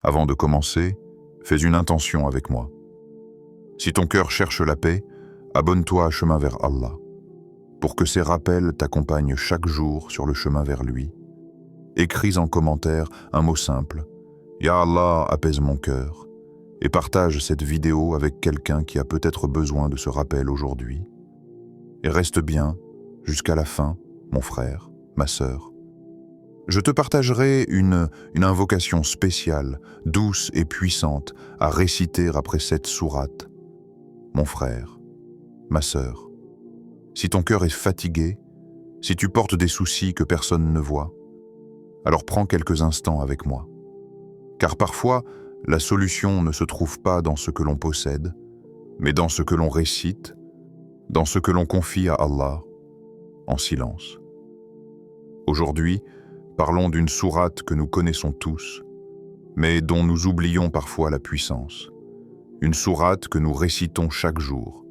Avant de commencer, fais une intention avec moi. Si ton cœur cherche la paix, abonne-toi à Chemin vers Allah, pour que ces rappels t'accompagnent chaque jour sur le chemin vers lui. Écris en commentaire un mot simple, « Ya Allah, apaise mon cœur » et partage cette vidéo avec quelqu'un qui a peut-être besoin de ce rappel aujourd'hui. Et reste bien jusqu'à la fin, mon frère, ma sœur. Je te partagerai une invocation spéciale, douce et puissante, à réciter après cette sourate. Mon frère, ma sœur, si ton cœur est fatigué, si tu portes des soucis que personne ne voit, alors prends quelques instants avec moi. Car parfois, la solution ne se trouve pas dans ce que l'on possède, mais dans ce que l'on récite, dans ce que l'on confie à Allah, en silence. Aujourd'hui, parlons d'une sourate que nous connaissons tous, mais dont nous oublions parfois la puissance. Une sourate que nous récitons chaque jour,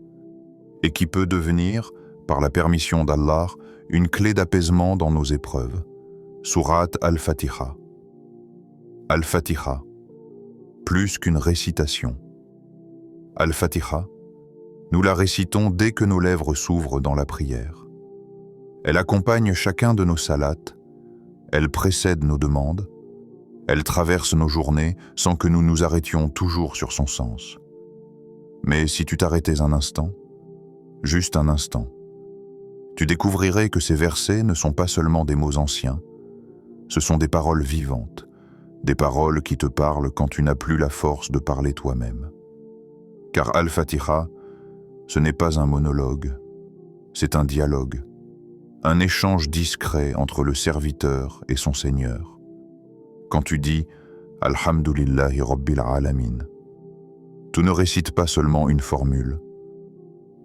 et qui peut devenir, par la permission d'Allah, une clé d'apaisement dans nos épreuves. Sourate Al-Fatiha. Al-Fatiha, plus qu'une récitation. Al-Fatiha, nous la récitons dès que nos lèvres s'ouvrent dans la prière. Elle accompagne chacun de nos salates, elle précède nos demandes, elle traverse nos journées sans que nous nous arrêtions toujours sur son sens. Mais si tu t'arrêtais un instant, juste un instant, tu découvrirais que ces versets ne sont pas seulement des mots anciens, ce sont des paroles vivantes, des paroles qui te parlent quand tu n'as plus la force de parler toi-même. Car Al-Fatiha, ce n'est pas un monologue, c'est un dialogue, un échange discret entre le serviteur et son Seigneur. Quand tu dis « Alhamdulillahi Rabbil Alamin », tu ne récites pas seulement une formule.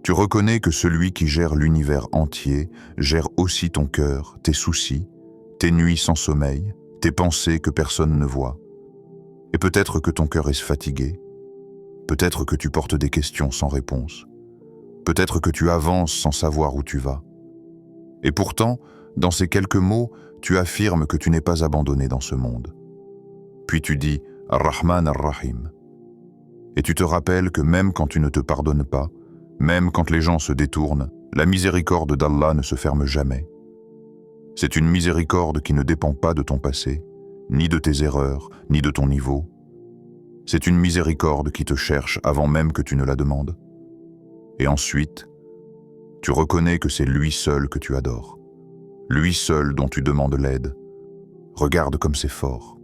Tu reconnais que celui qui gère l'univers entier gère aussi ton cœur, tes soucis, tes nuits sans sommeil, tes pensées que personne ne voit. Et peut-être que ton cœur est fatigué, peut-être que tu portes des questions sans réponse, peut-être que tu avances sans savoir où tu vas. Et pourtant, dans ces quelques mots, tu affirmes que tu n'es pas abandonné dans ce monde. Puis tu dis « Ar-Rahman Ar-Rahim ». Et tu te rappelles que même quand tu ne te pardonnes pas, même quand les gens se détournent, la miséricorde d'Allah ne se ferme jamais. C'est une miséricorde qui ne dépend pas de ton passé, ni de tes erreurs, ni de ton niveau. C'est une miséricorde qui te cherche avant même que tu ne la demandes. Et ensuite, tu reconnais que c'est lui seul que tu adores, lui seul dont tu demandes l'aide. Regarde comme c'est fort.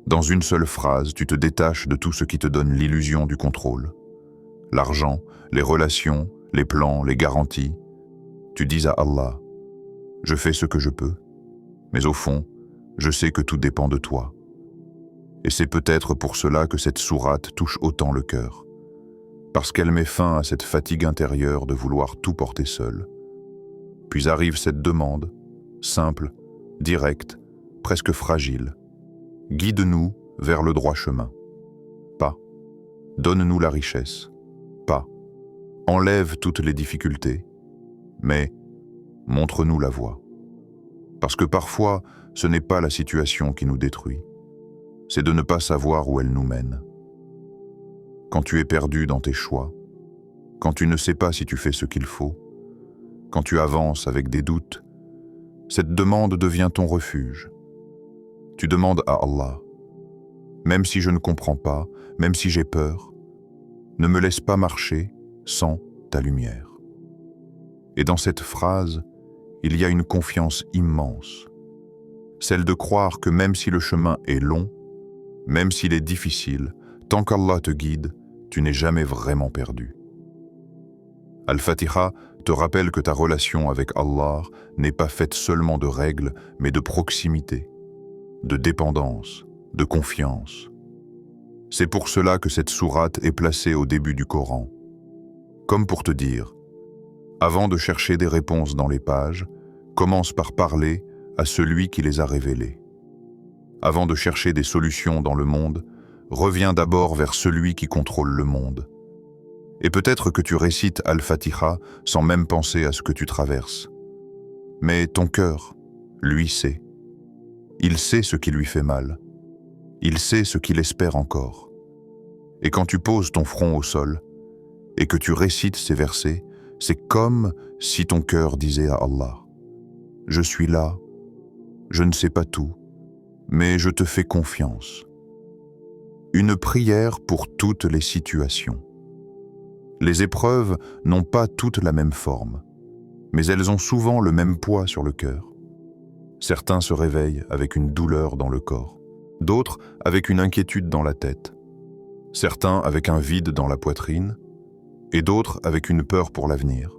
Dans une seule phrase, tu te détaches de tout ce qui te donne l'illusion du contrôle. L'argent, les relations, les plans, les garanties. Tu dis à Allah, « Je fais ce que je peux, mais au fond, je sais que tout dépend de toi. » Et c'est peut-être pour cela que cette sourate touche autant le cœur, parce qu'elle met fin à cette fatigue intérieure de vouloir tout porter seul. Puis arrive cette demande, simple, directe, presque fragile. Guide-nous vers le droit chemin. Pas. Donne-nous la richesse. Pas. Enlève toutes les difficultés. Mais montre-nous la voie. Parce que parfois, ce n'est pas la situation qui nous détruit. C'est de ne pas savoir où elle nous mène. Quand tu es perdu dans tes choix, quand tu ne sais pas si tu fais ce qu'il faut, quand tu avances avec des doutes, cette demande devient ton refuge. Tu demandes à Allah, même si je ne comprends pas, même si j'ai peur, ne me laisse pas marcher sans ta lumière. Et dans cette phrase, il y a une confiance immense, celle de croire que même si le chemin est long, même s'il est difficile, tant qu'Allah te guide, tu n'es jamais vraiment perdu. Al-Fatiha te rappelle que ta relation avec Allah n'est pas faite seulement de règles, mais de proximité, de dépendance, de confiance. C'est pour cela que cette sourate est placée au début du Coran, comme pour te dire, avant de chercher des réponses dans les pages, commence par parler à celui qui les a révélées. Avant de chercher des solutions dans le monde, reviens d'abord vers celui qui contrôle le monde. Et peut-être que tu récites Al-Fatiha sans même penser à ce que tu traverses. Mais ton cœur, lui, sait. Il sait ce qui lui fait mal. Il sait ce qu'il espère encore. Et quand tu poses ton front au sol et que tu récites ces versets, c'est comme si ton cœur disait à Allah: je suis là, je ne sais pas tout, mais je te fais confiance. Une prière pour toutes les situations. Les épreuves n'ont pas toutes la même forme, mais elles ont souvent le même poids sur le cœur. Certains se réveillent avec une douleur dans le corps, d'autres avec une inquiétude dans la tête, certains avec un vide dans la poitrine, et d'autres avec une peur pour l'avenir.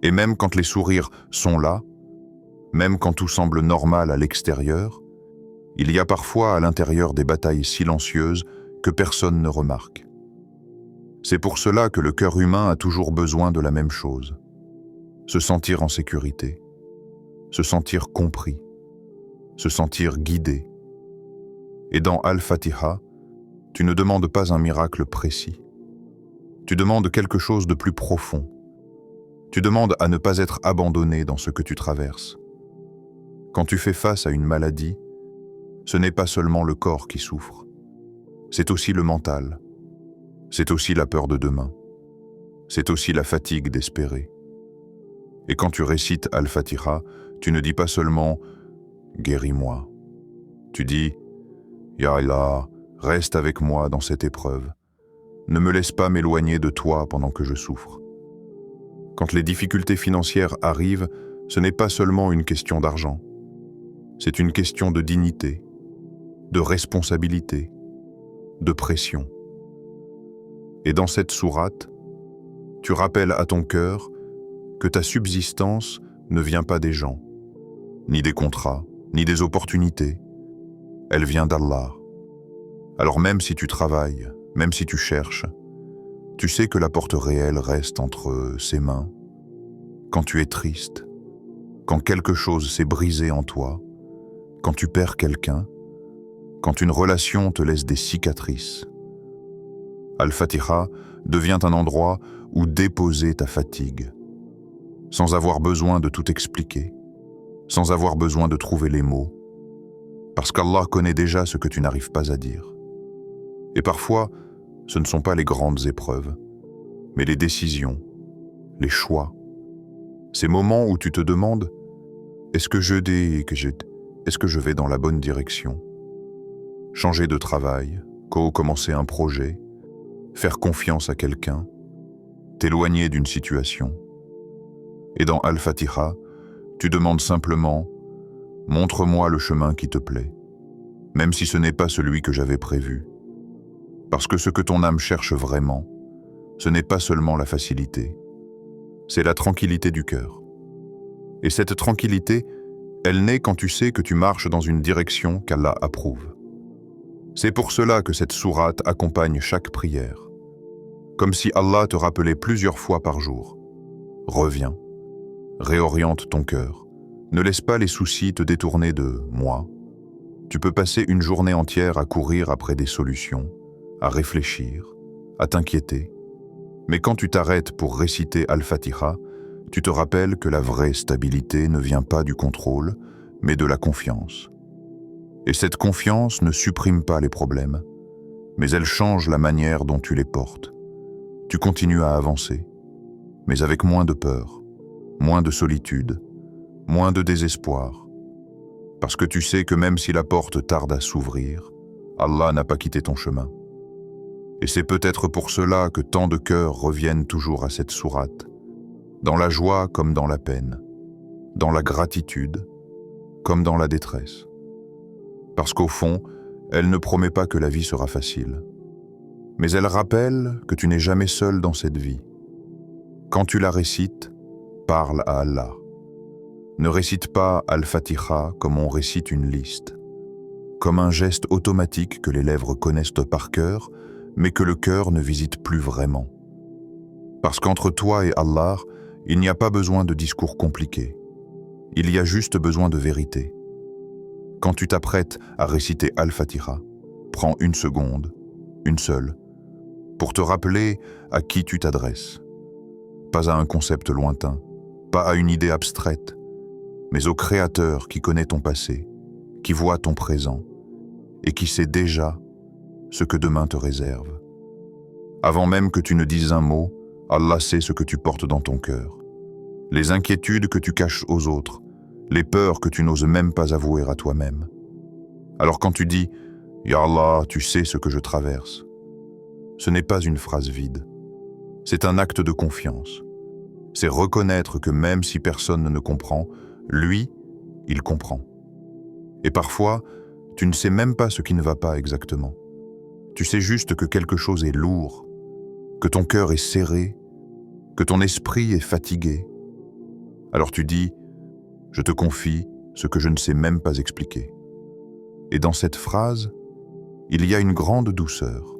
Et même quand les sourires sont là, même quand tout semble normal à l'extérieur, il y a parfois à l'intérieur des batailles silencieuses que personne ne remarque. C'est pour cela que le cœur humain a toujours besoin de la même chose: se sentir en sécurité, se sentir compris, se sentir guidé. Et dans Al-Fatiha, tu ne demandes pas un miracle précis. Tu demandes quelque chose de plus profond. Tu demandes à ne pas être abandonné dans ce que tu traverses. Quand tu fais face à une maladie, ce n'est pas seulement le corps qui souffre, c'est aussi le mental, c'est aussi la peur de demain, c'est aussi la fatigue d'espérer. Et quand tu récites Al-Fatiha, tu ne dis pas seulement « guéris-moi ». Tu dis « Ya Allah, reste avec moi dans cette épreuve. Ne me laisse pas m'éloigner de toi pendant que je souffre ». Quand les difficultés financières arrivent, ce n'est pas seulement une question d'argent. C'est une question de dignité, de responsabilité, de pression. Et dans cette sourate, tu rappelles à ton cœur que ta subsistance ne vient pas des gens, ni des contrats, ni des opportunités. Elle vient d'Allah. Alors même si tu travailles, même si tu cherches, tu sais que la porte réelle reste entre ses mains. Quand tu es triste, quand quelque chose s'est brisé en toi, quand tu perds quelqu'un, quand une relation te laisse des cicatrices, Al-Fatiha devient un endroit où déposer ta fatigue, sans avoir besoin de tout expliquer, sans avoir besoin de trouver les mots, parce qu'Allah connaît déjà ce que tu n'arrives pas à dire. Et parfois, ce ne sont pas les grandes épreuves, mais les décisions, les choix, ces moments où tu te demandes « est-ce que je vais dans la bonne direction ?» Changer de travail, commencer un projet, faire confiance à quelqu'un, t'éloigner d'une situation. Et dans Al-Fatiha, tu demandes simplement « montre-moi le chemin qui te plaît, même si ce n'est pas celui que j'avais prévu. » Parce que ce que ton âme cherche vraiment, ce n'est pas seulement la facilité, c'est la tranquillité du cœur. Et cette tranquillité, elle naît quand tu sais que tu marches dans une direction qu'Allah approuve. C'est pour cela que cette sourate accompagne chaque prière, comme si Allah te rappelait plusieurs fois par jour. Reviens, réoriente ton cœur, ne laisse pas les soucis te détourner de « moi ». Tu peux passer une journée entière à courir après des solutions, à réfléchir, à t'inquiéter. Mais quand tu t'arrêtes pour réciter Al-Fatiha, tu te rappelles que la vraie stabilité ne vient pas du contrôle, mais de la confiance. Et cette confiance ne supprime pas les problèmes, mais elle change la manière dont tu les portes. Tu continues à avancer, mais avec moins de peur, moins de solitude, moins de désespoir. Parce que tu sais que même si la porte tarde à s'ouvrir, Allah n'a pas quitté ton chemin. Et c'est peut-être pour cela que tant de cœurs reviennent toujours à cette sourate, dans la joie comme dans la peine, dans la gratitude comme dans la détresse. Parce qu'au fond, elle ne promet pas que la vie sera facile, mais elle rappelle que tu n'es jamais seul dans cette vie. Quand tu la récites, parle à Allah. Ne récite pas Al-Fatiha comme on récite une liste, comme un geste automatique que les lèvres connaissent par cœur, mais que le cœur ne visite plus vraiment. Parce qu'entre toi et Allah, il n'y a pas besoin de discours compliqués. Il y a juste besoin de vérité. Quand tu t'apprêtes à réciter Al-Fatiha, prends une seconde, une seule, pour te rappeler à qui tu t'adresses. Pas à un concept lointain, pas à une idée abstraite, mais au Créateur qui connaît ton passé, qui voit ton présent et qui sait déjà ce que demain te réserve. Avant même que tu ne dises un mot, Allah sait ce que tu portes dans ton cœur. Les inquiétudes que tu caches aux autres, les peurs que tu n'oses même pas avouer à toi-même. Alors quand tu dis « Ya Allah, tu sais ce que je traverse », ce n'est pas une phrase vide. C'est un acte de confiance. C'est reconnaître que même si personne ne comprend, lui, il comprend. Et parfois, tu ne sais même pas ce qui ne va pas exactement. Tu sais juste que quelque chose est lourd, que ton cœur est serré, que ton esprit est fatigué. Alors tu dis « Je te confie ce que je ne sais même pas expliquer ». Et dans cette phrase, il y a une grande douceur.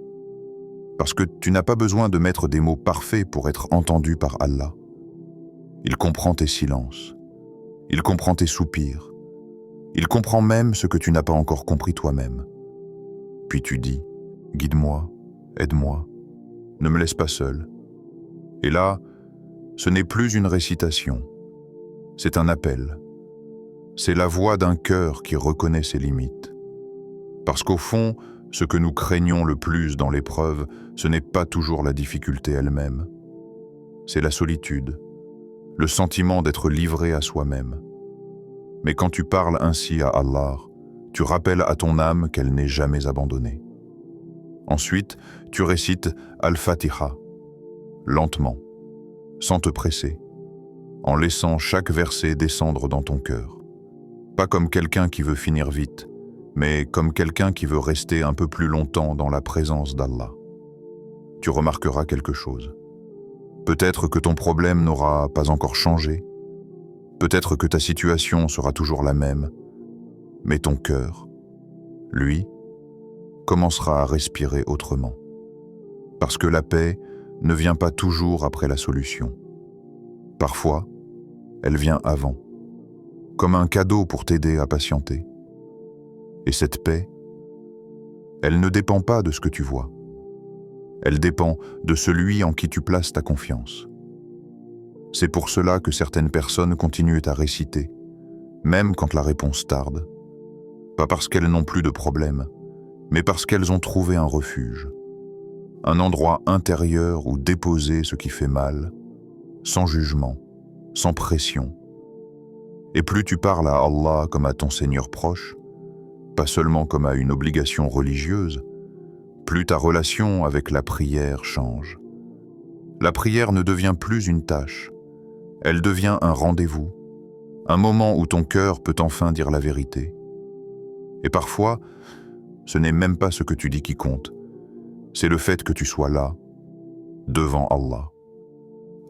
Parce que tu n'as pas besoin de mettre des mots parfaits pour être entendu par Allah. Il comprend tes silences. Il comprend tes soupirs. Il comprend même ce que tu n'as pas encore compris toi-même. Puis tu dis « Guide-moi, aide-moi, ne me laisse pas seul ». Et là, ce n'est plus une récitation. C'est un appel. C'est la voix d'un cœur qui reconnaît ses limites. Parce qu'au fond, ce que nous craignons le plus dans l'épreuve, ce n'est pas toujours la difficulté elle-même. C'est la solitude, le sentiment d'être livré à soi-même. Mais quand tu parles ainsi à Allah, tu rappelles à ton âme qu'elle n'est jamais abandonnée. Ensuite, tu récites Al-Fatiha, lentement, sans te presser, en laissant chaque verset descendre dans ton cœur. Pas comme quelqu'un qui veut finir vite, mais comme quelqu'un qui veut rester un peu plus longtemps dans la présence d'Allah. Tu remarqueras quelque chose. Peut-être que ton problème n'aura pas encore changé, peut-être que ta situation sera toujours la même, mais ton cœur, lui, commencera à respirer autrement. Parce que la paix ne vient pas toujours après la solution. Parfois, elle vient avant, comme un cadeau pour t'aider à patienter. Et cette paix, elle ne dépend pas de ce que tu vois. Elle dépend de celui en qui tu places ta confiance. C'est pour cela que certaines personnes continuent à réciter, même quand la réponse tarde. Pas parce qu'elles n'ont plus de problème, mais parce qu'elles ont trouvé un refuge. Un endroit intérieur où déposer ce qui fait mal, sans jugement, sans pression. Et plus tu parles à Allah comme à ton Seigneur proche, pas seulement comme à une obligation religieuse, plus ta relation avec la prière change. La prière ne devient plus une tâche, elle devient un rendez-vous, un moment où ton cœur peut enfin dire la vérité. Et parfois, ce n'est même pas ce que tu dis qui compte, c'est le fait que tu sois là, devant Allah,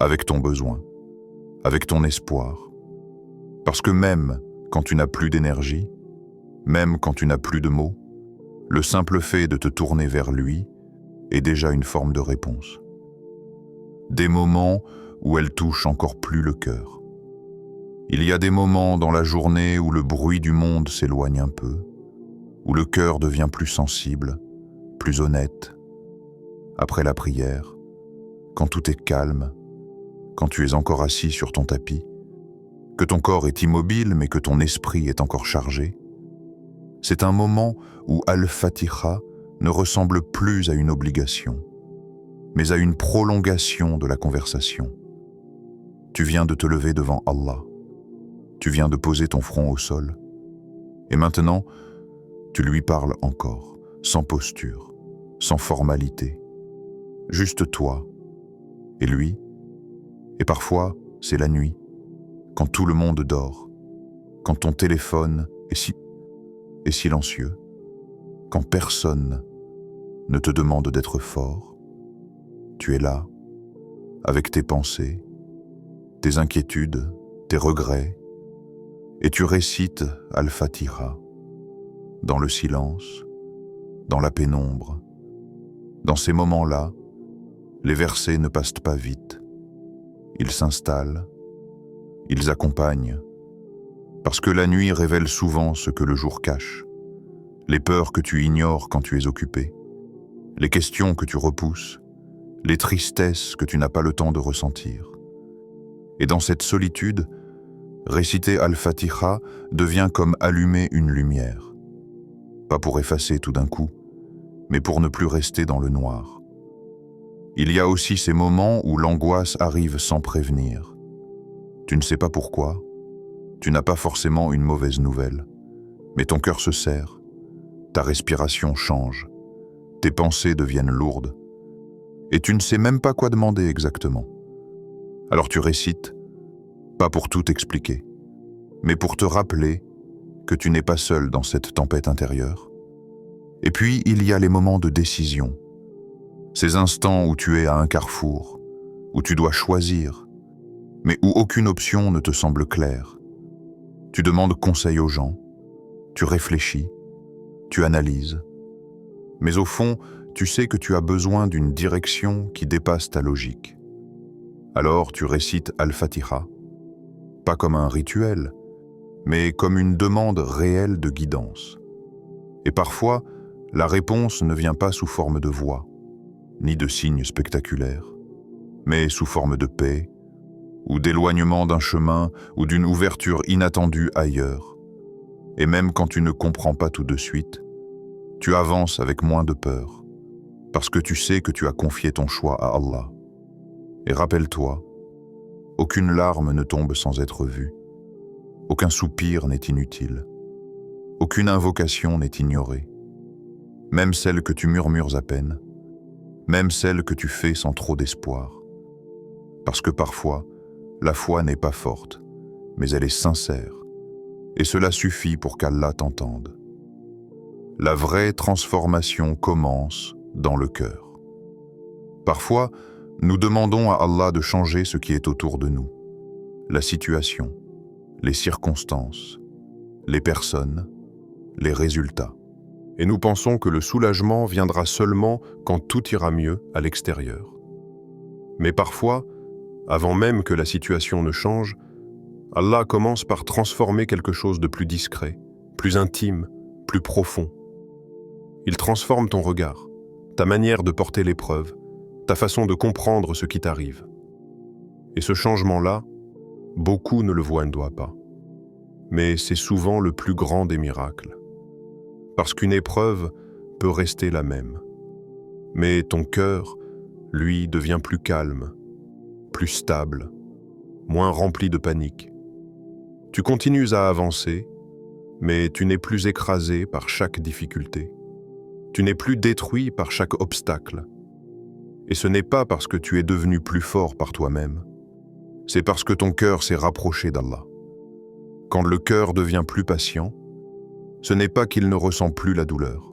avec ton besoin, avec ton espoir. Parce que même quand tu n'as plus d'énergie, même quand tu n'as plus de mots, le simple fait de te tourner vers lui est déjà une forme de réponse. Des moments où elle touche encore plus le cœur. Il y a des moments dans la journée où le bruit du monde s'éloigne un peu, où le cœur devient plus sensible, plus honnête. Après la prière, quand tout est calme, quand tu es encore assis sur ton tapis, que ton corps est immobile mais que ton esprit est encore chargé, c'est un moment où Al-Fatiha ne ressemble plus à une obligation, mais à une prolongation de la conversation. Tu viens de te lever devant Allah, tu viens de poser ton front au sol, et maintenant, tu lui parles encore, sans posture, sans formalité, juste toi et lui, et parfois c'est la nuit, quand tout le monde dort, quand ton téléphone est silencieux, quand personne ne te demande d'être fort, tu es là, avec tes pensées, tes inquiétudes, tes regrets, et tu récites Al-Fatiha, dans le silence, dans la pénombre. Dans ces moments-là, les versets ne passent pas vite. Ils s'installent, ils accompagnent, parce que la nuit révèle souvent ce que le jour cache, les peurs que tu ignores quand tu es occupé, les questions que tu repousses, les tristesses que tu n'as pas le temps de ressentir. Et dans cette solitude, réciter Al-Fatiha devient comme allumer une lumière. pas pour effacer tout d'un coup, mais pour ne plus rester dans le noir. Il y a aussi ces moments où l'angoisse arrive sans prévenir. Tu ne sais pas pourquoi, tu n'as pas forcément une mauvaise nouvelle, mais ton cœur se serre, ta respiration change, tes pensées deviennent lourdes, et tu ne sais même pas quoi demander exactement. Alors tu récites, pas pour tout expliquer, mais pour te rappeler que tu n'es pas seul dans cette tempête intérieure. Et puis il y a les moments de décision, ces instants où tu es à un carrefour, où tu dois choisir, mais où aucune option ne te semble claire. Tu demandes conseil aux gens, tu réfléchis, tu analyses, mais au fond, tu sais que tu as besoin d'une direction qui dépasse ta logique. Alors tu récites Al-Fatiha, pas comme un rituel, mais comme une demande réelle de guidance. Et parfois, la réponse ne vient pas sous forme de voix, ni de signes spectaculaires, mais sous forme de paix, ou d'éloignement d'un chemin, ou d'une ouverture inattendue ailleurs. Et même quand tu ne comprends pas tout de suite, tu avances avec moins de peur, parce que tu sais que tu as confié ton choix à Allah. Et rappelle-toi, aucune larme ne tombe sans être vue, aucun soupir n'est inutile, aucune invocation n'est ignorée, même celle que tu murmures à peine, même celle que tu fais sans trop d'espoir. Parce que parfois, la foi n'est pas forte, mais elle est sincère, et cela suffit pour qu'Allah t'entende. La vraie transformation commence dans le cœur. Parfois, nous demandons à Allah de changer ce qui est autour de nous, la situation, les circonstances, les personnes, les résultats. Et nous pensons que le soulagement viendra seulement quand tout ira mieux à l'extérieur. Mais parfois, avant même que la situation ne change, Allah commence par transformer quelque chose de plus discret, plus intime, plus profond. Il transforme ton regard, ta manière de porter l'épreuve, ta façon de comprendre ce qui t'arrive. Et ce changement-là, beaucoup ne le voient pas. Mais c'est souvent le plus grand des miracles. Parce qu'une épreuve peut rester la même. Mais ton cœur, lui, devient plus calme, plus stable, moins rempli de panique. Tu continues à avancer, mais tu n'es plus écrasé par chaque difficulté. Tu n'es plus détruit par chaque obstacle. Et ce n'est pas parce que tu es devenu plus fort par toi-même, c'est parce que ton cœur s'est rapproché d'Allah. Quand le cœur devient plus patient, ce n'est pas qu'il ne ressent plus la douleur,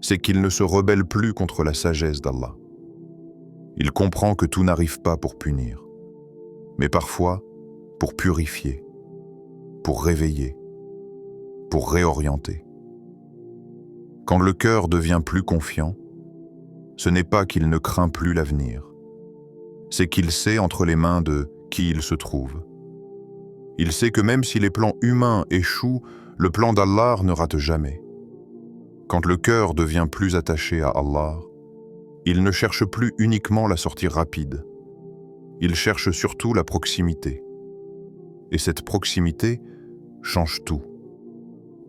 c'est qu'il ne se rebelle plus contre la sagesse d'Allah. Il comprend que tout n'arrive pas pour punir, mais parfois pour purifier, pour réveiller, pour réorienter. Quand le cœur devient plus confiant, ce n'est pas qu'il ne craint plus l'avenir, c'est qu'il sait entre les mains de qui il se trouve. Il sait que même si les plans humains échouent, le plan d'Allah ne rate jamais. Quand le cœur devient plus attaché à Allah, il ne cherche plus uniquement la sortie rapide, il cherche surtout la proximité. Et cette proximité change tout.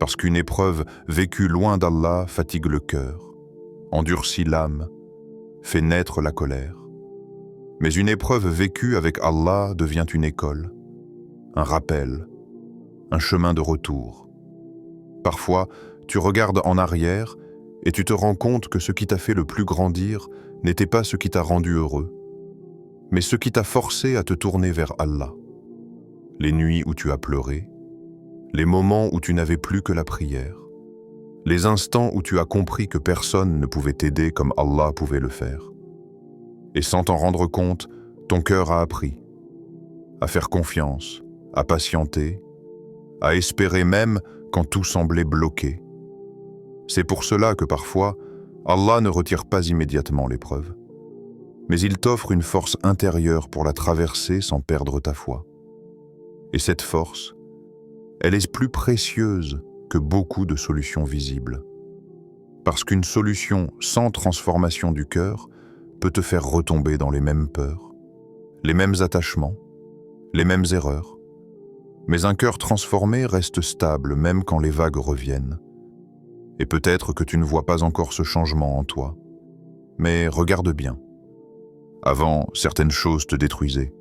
Parce qu'une épreuve vécue loin d'Allah fatigue le cœur, endurcit l'âme, fait naître la colère. Mais une épreuve vécue avec Allah devient une école, un rappel, un chemin de retour. Parfois, tu regardes en arrière et tu te rends compte que ce qui t'a fait le plus grandir n'était pas ce qui t'a rendu heureux, mais ce qui t'a forcé à te tourner vers Allah. Les nuits où tu as pleuré, les moments où tu n'avais plus que la prière, les instants où tu as compris que personne ne pouvait t'aider comme Allah pouvait le faire. Et sans t'en rendre compte, ton cœur a appris à faire confiance, à patienter, à espérer même quand tout semblait bloqué. C'est pour cela que parfois, Allah ne retire pas immédiatement l'épreuve, mais il t'offre une force intérieure pour la traverser sans perdre ta foi. Et cette force, elle est plus précieuse que beaucoup de solutions visibles. Parce qu'une solution sans transformation du cœur peut te faire retomber dans les mêmes peurs, les mêmes attachements, les mêmes erreurs. Mais un cœur transformé reste stable même quand les vagues reviennent. Et peut-être que tu ne vois pas encore ce changement en toi. Mais regarde bien. Avant, certaines choses te détruisaient.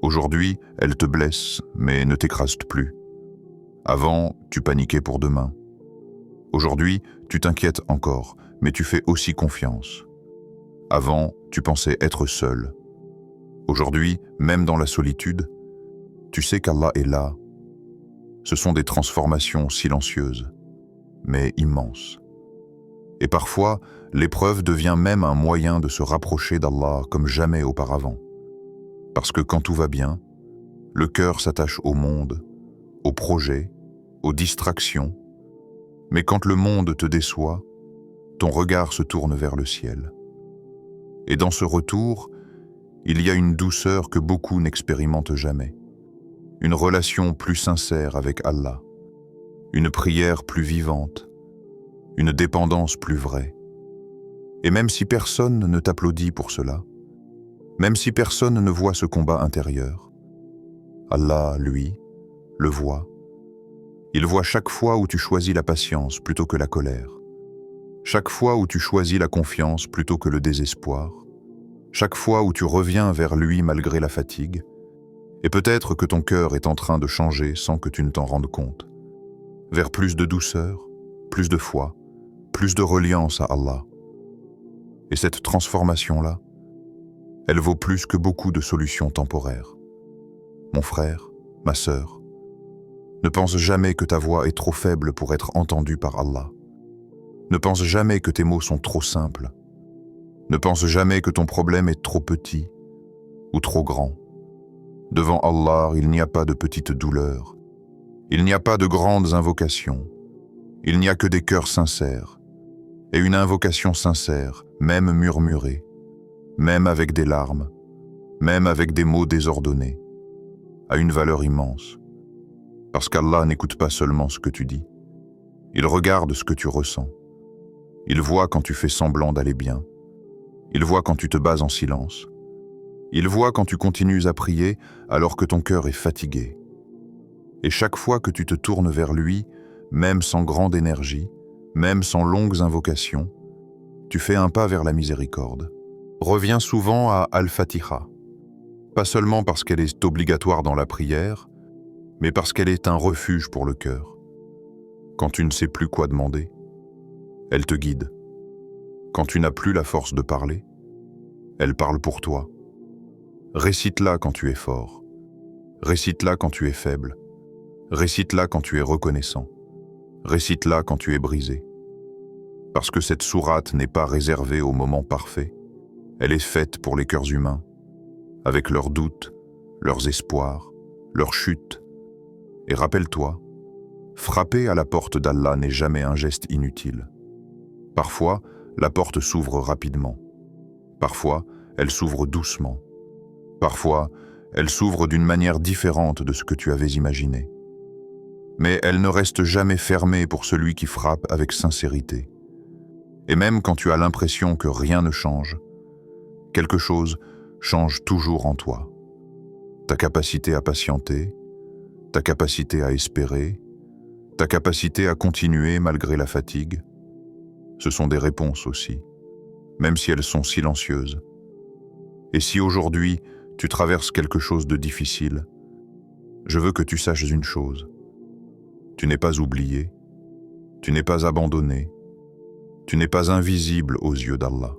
Aujourd'hui, elles te blessent, mais ne t'écrasent plus. Avant, tu paniquais pour demain. Aujourd'hui, tu t'inquiètes encore, mais tu fais aussi confiance. Avant, tu pensais être seul. Aujourd'hui, même dans la solitude, tu sais qu'Allah est là. Ce sont des transformations silencieuses, mais immenses. Et parfois, l'épreuve devient même un moyen de se rapprocher d'Allah comme jamais auparavant. Parce que quand tout va bien, le cœur s'attache au monde, aux projets, aux distractions. Mais quand le monde te déçoit, ton regard se tourne vers le ciel. Et dans ce retour, il y a une douceur que beaucoup n'expérimentent jamais. Une relation plus sincère avec Allah. Une prière plus vivante. Une dépendance plus vraie. Et même si personne ne t'applaudit pour cela, même si personne ne voit ce combat intérieur, Allah, lui, le voit. Il voit chaque fois où tu choisis la patience plutôt que la colère. Chaque fois où tu choisis la confiance plutôt que le désespoir. Chaque fois où tu reviens vers lui malgré la fatigue. Et peut-être que ton cœur est en train de changer sans que tu ne t'en rendes compte. Vers plus de douceur, plus de foi, plus de reliance à Allah. Et cette transformation-là, elle vaut plus que beaucoup de solutions temporaires. Mon frère, ma sœur, ne pense jamais que ta voix est trop faible pour être entendue par Allah. Ne pense jamais que tes mots sont trop simples. Ne pense jamais que ton problème est trop petit ou trop grand. Devant Allah, il n'y a pas de petites douleurs. Il n'y a pas de grandes invocations. Il n'y a que des cœurs sincères. Et une invocation sincère, même murmurée, même avec des larmes, même avec des mots désordonnés, a une valeur immense. Parce qu'Allah n'écoute pas seulement ce que tu dis. Il regarde ce que tu ressens. Il voit quand tu fais semblant d'aller bien. Il voit quand tu te bases en silence. Il voit quand tu continues à prier alors que ton cœur est fatigué. Et chaque fois que tu te tournes vers lui, même sans grande énergie, même sans longues invocations, tu fais un pas vers la miséricorde. Reviens souvent à Al-Fatiha, pas seulement parce qu'elle est obligatoire dans la prière, mais parce qu'elle est un refuge pour le cœur. Quand tu ne sais plus quoi demander, elle te guide. Quand tu n'as plus la force de parler, elle parle pour toi. Récite-la quand tu es fort. Récite-la quand tu es faible. Récite-la quand tu es reconnaissant. Récite-la quand tu es brisé. Parce que cette sourate n'est pas réservée au moment parfait. Elle est faite pour les cœurs humains, avec leurs doutes, leurs espoirs, leurs chutes. Et rappelle-toi, frapper à la porte d'Allah n'est jamais un geste inutile. Parfois, la porte s'ouvre rapidement. Parfois, elle s'ouvre doucement. Parfois, elle s'ouvre d'une manière différente de ce que tu avais imaginé. Mais elle ne reste jamais fermée pour celui qui frappe avec sincérité. Et même quand tu as l'impression que rien ne change, quelque chose change toujours en toi. Ta capacité à patienter, ta capacité à espérer, ta capacité à continuer malgré la fatigue, ce sont des réponses aussi, même si elles sont silencieuses. Et si aujourd'hui tu traverses quelque chose de difficile, je veux que tu saches une chose. Tu n'es pas oublié, tu n'es pas abandonné, tu n'es pas invisible aux yeux d'Allah.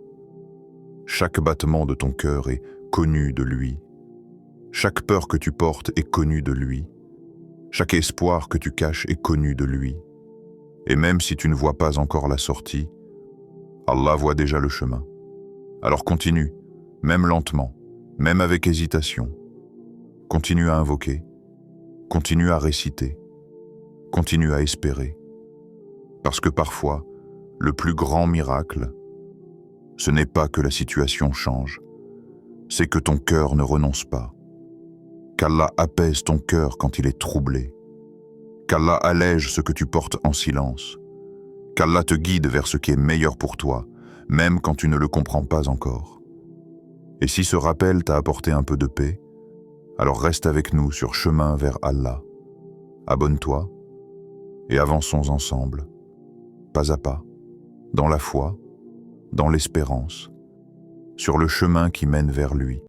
Chaque battement de ton cœur est connu de lui. Chaque peur que tu portes est connue de lui. Chaque espoir que tu caches est connu de lui. Et même si tu ne vois pas encore la sortie, Allah voit déjà le chemin. Alors continue, même lentement, même avec hésitation. Continue à invoquer, continue à réciter, continue à espérer. Parce que parfois, le plus grand miracle, ce n'est pas que la situation change, c'est que ton cœur ne renonce pas. Qu'Allah apaise ton cœur quand il est troublé. Qu'Allah allège ce que tu portes en silence. Qu'Allah te guide vers ce qui est meilleur pour toi, même quand tu ne le comprends pas encore. Et si ce rappel t'a apporté un peu de paix, alors reste avec nous sur chemin vers Allah. Abonne-toi et avançons ensemble. pas à pas, dans la foi, dans l'espérance, sur le chemin qui mène vers lui.